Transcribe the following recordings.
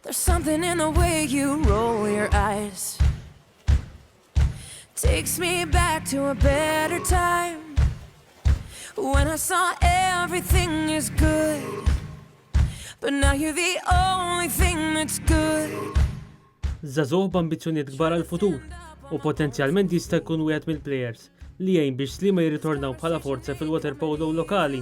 There's something in the way you roll your eyes. Takes me back to a better time when I saw everything is good, but now you're the only thing that's good. Żagħżugħ b'ambizzjonijiet kbar għall-futur u potenzjalment jista' jkun wieħed mill-plejers li jgħin biex Sliema jirritornaw bħala forza fil-waterpolo lokali.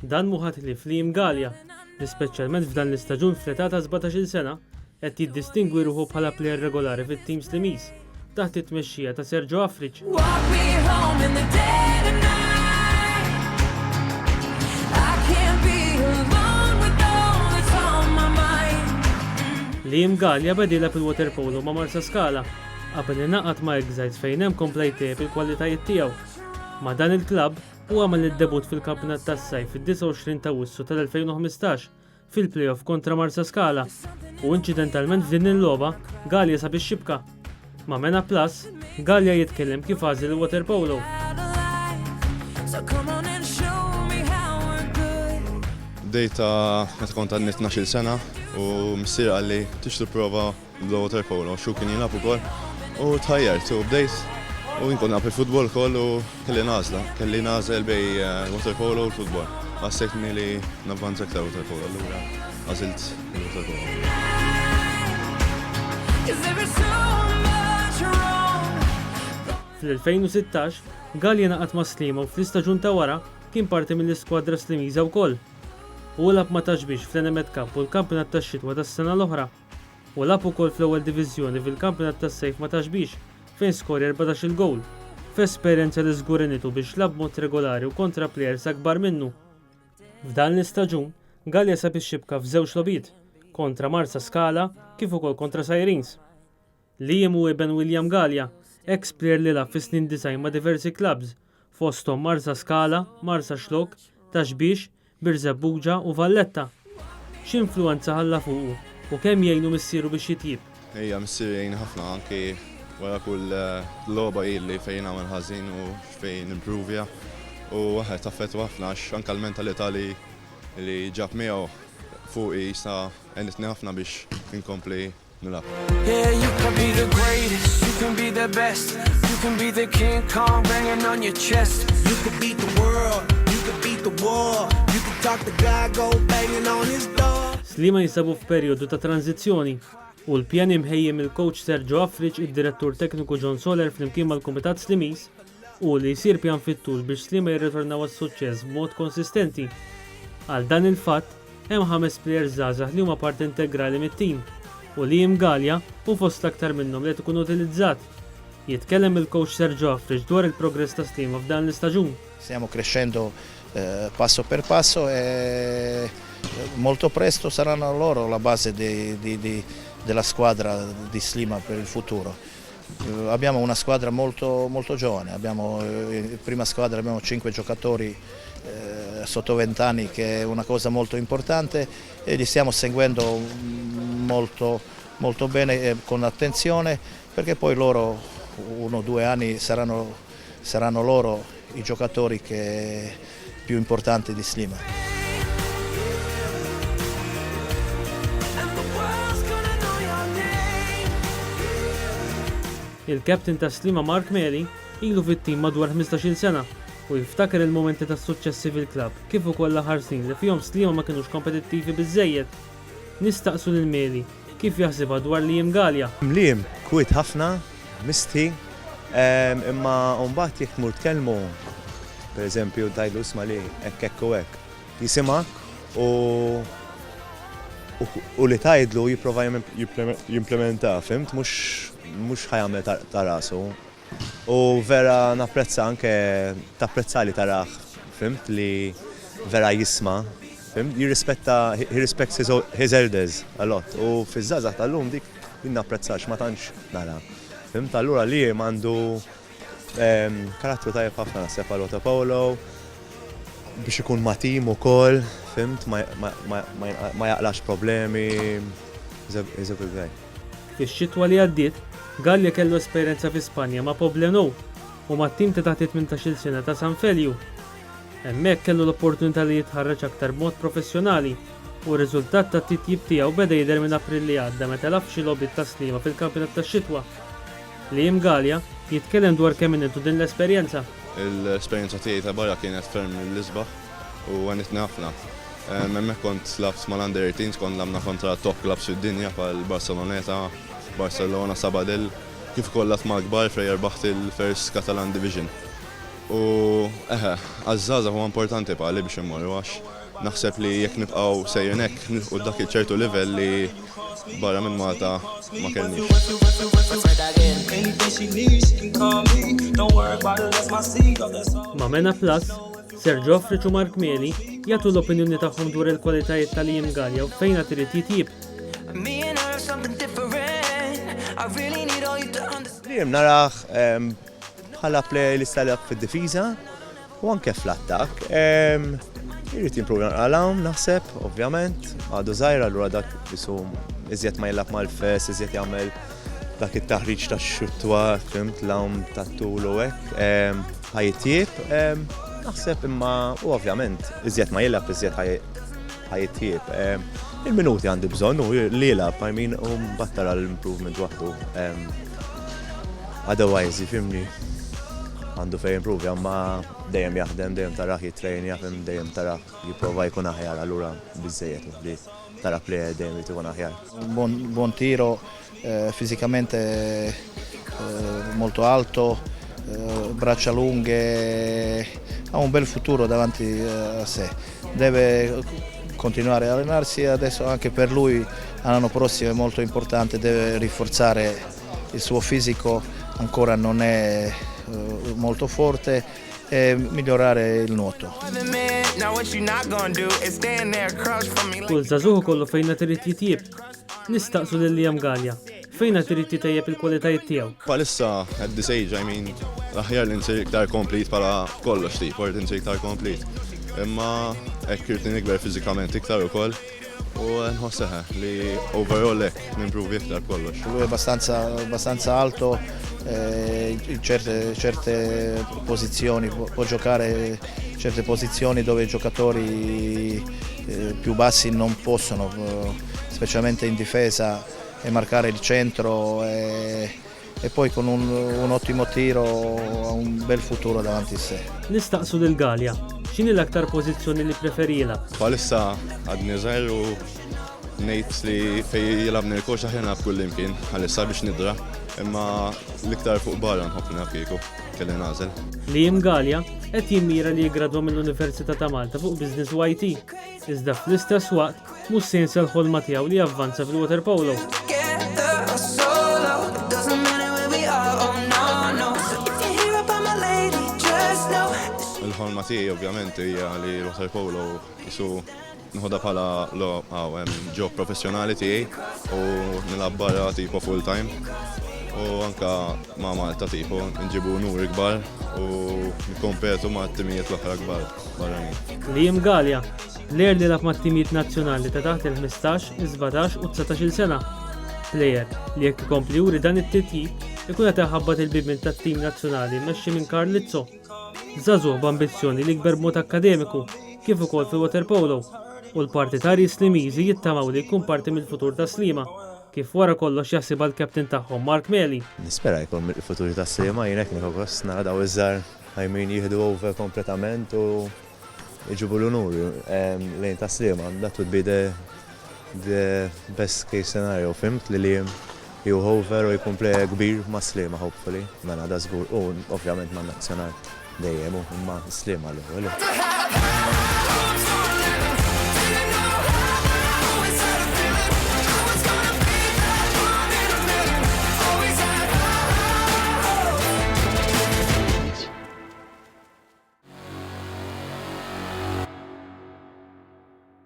Dan mhu ħadd li Liam Galea, li speċjalment f'dan l-istaġun fl-età ta' 17-il sena qed jiddistingwi ruħu bħala plejer regolari fit-tim Slimis taħt it-tmexxija ta' Sergio Afriġ. Walk me home in the dead of night. I can't be alone with all that's on my mind. Liam Galea bedila fil-waterpolo ma' Marsa Scala qabel ingħaqad ma' Exiles fejn hemm komplejtej bil-kwalitajiet tiegħu. Ma' dan il-klabb u għamel id-debut fil-kampjonat tas-sajf fid-29 ta' Awwissu tal-2015 fil-playoff kontra Marsa Scala u inċidentalment f'din il-logħba Galea sab ix-xibka. Ma' Mena Plus, Galea jitkellem kif għażel il-waterpolo. So come on and show me how we're good. Bdejta meta kont għandni 12 sena u missier għalli tixtru prova l-waterpolo, xu kien jilab ukoll u tħajjert u bdejt u jien kont nagħmel futbol ukoll u kelli nażel bej waterpolo u l-futbol. Għassejtni li navvanza aktar waterpolo, allura għażilt il-waterpolo. 'Cause there is so much wrong. Fl-2016, Galea naqat ma' Sliema u fl-istaġun ta' wara kien parti mill-iskwadra Slimiża wkoll. U lab ma' taġbix fl-Enemed Cup u l-kampjonat tax-xitwa tas-sena l-oħra. U lab ukoll fl-ewwel diviżjoni fil-kampjonat tas-sajf ma' taġbix fejn skori 14 gowl. F'esperjenza li żgur initu biex lab mod regolari u kontra plejers akbar minnu. F'dan l-istaġun, Galea sab ix-xibka f'żewġ logħbiet kontra Marsa Scala kif ukoll kontra Sirens. Liam u Eben William Galea, ex-plejer li lab fis-snin design ma' diversi clubs fosthom Marsa Scala, Marsa Xlok, Taxbix, Birzebbuġa u Valletta. X'influwenza ħalla fuqu u kemm jgħinu missieru biex jitjib? Ejja missier jgħin ħafna anki wara kull logħba illi fejn għamel ħażin u fejn improvja u waħed taffettwa ħafna għax anke l-mentalità li ġab miegħu fuqi jista' għenitni ħafna biex inkompli nilab. Yeah, you can be the greatest, you can be the best, you can be the King Kong banging on your chest. You could beat the world, you could beat the war, you could talk to God, go banging on his door. Sliema jinsabu f'perjodu ta' tranzizzjoni u l-pjan imħejjem il-coach Sergio Afriġ, id-direttur tekniku John Soler flimkien mal-Kumitat Slimis u li jsir pjan fit-tul biex Sliema jirritornaw għas-suċċess b'mod konsistenti. Għal dan il-fatt hemm 5 plejers żgħażagħ li huma parti integrali mit-tim u Liam Galea u fost aktar minnhom li qed ikun utilizzat. Jitkellem il-coach Sergio Afriġ dwar il-progress ta' Sliema f'dan l-istaġun. Stiamo crescendo passo per passo e molto presto saranno loro la base della squadra di Sliema per il futuro. Abbiamo una squadra molto giovane, in prima squadra abbiamo 5 giocatori sotto 20 anni, che è una cosa molto importante e li stiamo seguendo molto bene e con attenzione, perché poi loro 1 o 2 anni saranno loro i giocatori più importanti di Sliema. Il-kapten ta' Sliema Mark Meli ilu fit-tim madwar 15-il sena u jiftakar il-momenti ta' suċċessi fil-klabb kif ukoll l-aħħar snin li fihom Sliema ma kinux kompetittivi biżżejjed. Nistaqsu lil Meli kif jaħsibha dwar Liam Galea. Liam kwiet ħafna, misti, imma mbagħad jekk tmur tkellmu, pereżempju tajlu isma' li hekk u hekk, jisimak u li tajdlu jipprova jimplementa, fimt, mhux ħajamel ta' rasu. U vera napprezza anke tapprezza li taraħ, fimt, li vera jisma', fimt, he respects his elders a lot. U fiż-żgħażagħ tal-lum dik napprezzax ma tantx nara. Fimt, allura li għandu karattru tajjeb ħafna naħseb għal waterpolo biex ikun ma' tim ukoll, fimt, ma jaqlax problemi. He's a good guy. Fix-xitwa li għaddiet, Galea kellu esperjenza fi Spanja ma' Poblenou u mat-tim ta' taħt 18-il sena ta' San Feliu. Hemmhekk kellu l-opportunità li jitħarreġ aktar b'mod professjonali u r-riżultat ta' titjib tiegħu beda jidher minn April li għadda meta laf xi logħbiet ta' Slima fil-kampjonat tax-xitwa. Liam Galea jitkellem dwar kemm intu din l-esperjenza. L-esperjenza tiegħi ta' barra kienet ferm l-isbaħ u għanitni ħafna. Hemmhekk kont labs mal-Under 18 kont labna kontra top clubs fid-dinja bħal Barceloneta, Barcelona, Sabadell, kif ukoll lat ma' kbar fejn jerbaħt il-First Catalan Division. U għaż-żgħażagħ huwa importanti bħali biex immorru għax naħseb li jekk nibqgħu sejrin hekk nilħqu dak il-ċertu livell li barra minn Malta ma kellniex. Ma' Mena Plus, Sergio Friċ u Mark Meli jagħtu l-opinjoni tagħhom dwar il-kwalitajiet ta' Liam Galea u fejn qed irid jitjieb. Me and her something different. I really need all you to understand. Liam naraħ bħala play li stalab fid-difiża u anke fl-attak. Irrid jimprovja għalhom naħseb, ovvjament, għadu żgħir allura dak bisu iżjed ma jilab mal-fess, iżjed jagħmel dak it-taħriġ tax-xutwa, fimt l-hawn tat-tul u hekk. Ħajjitjieb, naħseb imma u ovvjament iżjed ma jilab iżjed ħajjitjieb. Il-minuti għandi bżonn u li jilab, I mean, u mbattara l-improvement waħdu. Otherwise, jifimni, għandu fej improvja, ma dejjem jaħdem, dejjem taraħ jitrejn, jaħdem dejjem taraħ jipprova jkun aħjar, allura biżejjed li tara play dejjem jkun aħjar. Buon tiro, fisicamente molto alto, braccia lunghe, ha un bel futuro davanti a sé. Deve continuare a allenarsi, adesso anche per lui l'anno prossimo è molto importante, deve rinforzare il suo fisico, ancora non è molto forte, e migliorare il nuoto. Now what you not gonna do is stand there across from me. Kull żagħżugħ kollu fejn qed irid jitjieb. Nistaqsu lil Liam Galea fejn qed irid jitejjeb il-kwalitajiet tiegħu. Bħalissa at this age, I mean, aħjar li nsir iktar complete bħala kollox tip, or nsir iktar complete. Imma hekk irid nikber fiżikament iktar ukoll u nħosseħ li overall hekk nimprovi iktar kollox. Lui è abbastanza alto, in certe posizioni, può giocare certe posizioni dove i giocatori più bassi non possono, specialmente in difesa, e marcare il centro e poi con un ottimo tiro ha un bel futuro davanti a sé. Nistaqsu lil Galea x'inhi l-aktar pożizzjoni li preferila. Bħalissa għadni żgħir u ngħid li fejn jilabni l-kox aħjar naf kull imkien bħalissa biex nidra, imma l-iktar fuq barra nħobb naf kieku kelli nagħżel. Liam Galea qed jimmira li jiggradwa mill-Università ta' Malta fuq Business u IT. Iżda fl-istess waqt mhux se jinsa l-ħolma tiegħu li javvanza fil-water polo. Together or solo, it doesn't matter where we are, oh no, no. So if you hear about my lady, just know. Il-ħolma tiegħi ovvjament hija li water polo isu nħodha bħala job professjonali tiegħi u nilgħab barra tipo full time. U anka ma' Malta tipo nġibu nur kbar u nkompetu ma' timijiet l-oħra kbar barranin. Liam Galea plejer li lab mat-timijiet nazzjonali ta' taħt il-15, 17 u 19 sena. Plejer li jekk ikompli juri dan it-titjib ikun qed iħabbat il-bibien tat-tim nazzjonali mmexxi minn Carlizzo. Żagħżugħ b'ambizzjoni li jkber b'mod akademiku kif ukoll fil-water polo u l-partitari Slimiżi jittamaw li jkun parti mill-futur ta' Slima. Kif wara kollox jaħsib għal-kapten tagħhom Mark Meli. Nispera jkun il-futur ta' Slima jien hekk nikogos nara daw iż-żgħar ħajmin jieħdu over kompletament u jġibu l-unur lejn ta' Slima. That would be the best case scenario, fimt li jew over u jkun play kbir ma' Slima hopefully. Mela da żgur u ovvjament ma' nazzjonal dejjem u ma' Slima l-ewwel.